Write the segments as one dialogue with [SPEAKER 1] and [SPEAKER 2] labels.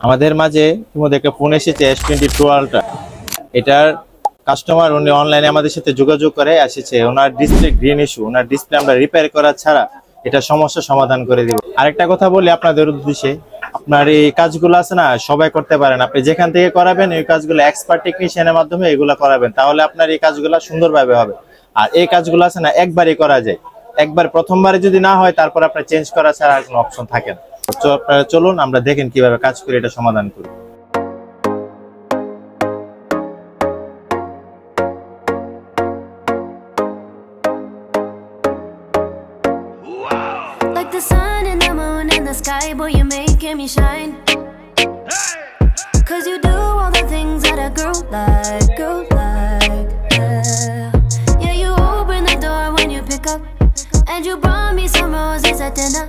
[SPEAKER 1] আমাদের মাঝে ইতিমধ্যে একটা ফোন এসেছে S22 Ultra। এটার কাস্টমার উনি অনলাইনে আমাদের সাথে যোগাযোগ করে এসেছে, ওনার ডিসপ্লে গ্রিন ইস্যু, ওনার ডিসপ্লে আমরা রিপেয়ার করা ছাড়া এটা সমস্যা সমাধান করে দিব। আরেকটা কথা বলি আপনাদের উদ্দেশ্যে, আপনার এই কাজগুলো আছে না সবাই করতে পারেন, আপনি যেখান থেকে করাবেন এই কাজগুলো এক্সপার্ট টেকনিশিয়ানের মাধ্যমে এগুলো করাবেন, তাহলে আপনার এই কাজগুলো সুন্দরভাবে হবে। আর এই কাজগুলো আছে না একবারই করা যায়, একবার প্রথমবারে যদি না হয় তারপর আপনার চেঞ্জ করা ছাড়া আর কোনো অপশন থাকে না। তো আপনারা চলুন আমরা দেখেন কিভাবে কাজ করে এটা সমাধান করি।
[SPEAKER 2] Like the sun and the moon and the sky, boy, you're making me shine. Cause you do all the things that a girl like, yeah. Yeah, you open the door when you pick up, and you brought me some roses at dinner.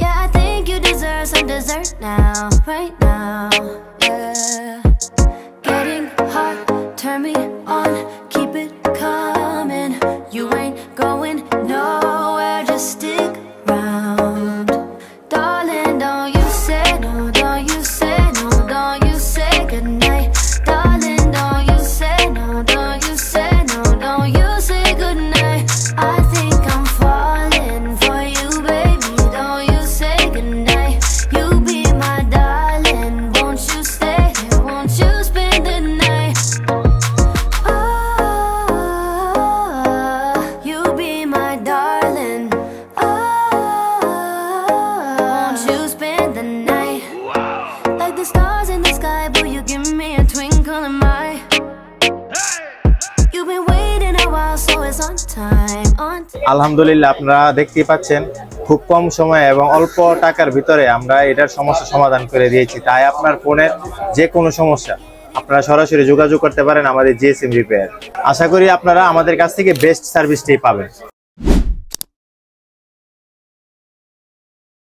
[SPEAKER 2] Yeah, I think you deserve some dessert now, right now, yeah. Getting hot, turn me on, keep it coming. You ain't going nowhere, just stick around. Darling, don't you say no, don't you say no, don't you say goodnight. Darling, don't you say no, don't you say no, don't you say goodnight. I think I'm falling for you, baby, don't you say goodnight. You be my darling, won't you stay here, won't you spend the night. Oh, you be my darling. Oh, won't you spend the night. Like the stars in the sky, boy, you give me a twinkle in my. You've been waiting a while, so it's on time, on time.
[SPEAKER 1] আলহামদুলিল্লাহ, আপনারা দেখতেই পাচ্ছেন খুব কম সময়ে এবং অল্প টাকার ভিতরে আমরা এটার সমস্যা সমাধান করে দিয়েছি। তাই আপনার ফোনের যে কোনো সমস্যা আপনারা সরাসরি যোগাযোগ করতে পারেন আমাদের GSM রিপেয়ার। আশা করি আপনারা আমাদের কাছ থেকে বেস্ট সার্ভিসটাই পাবেন।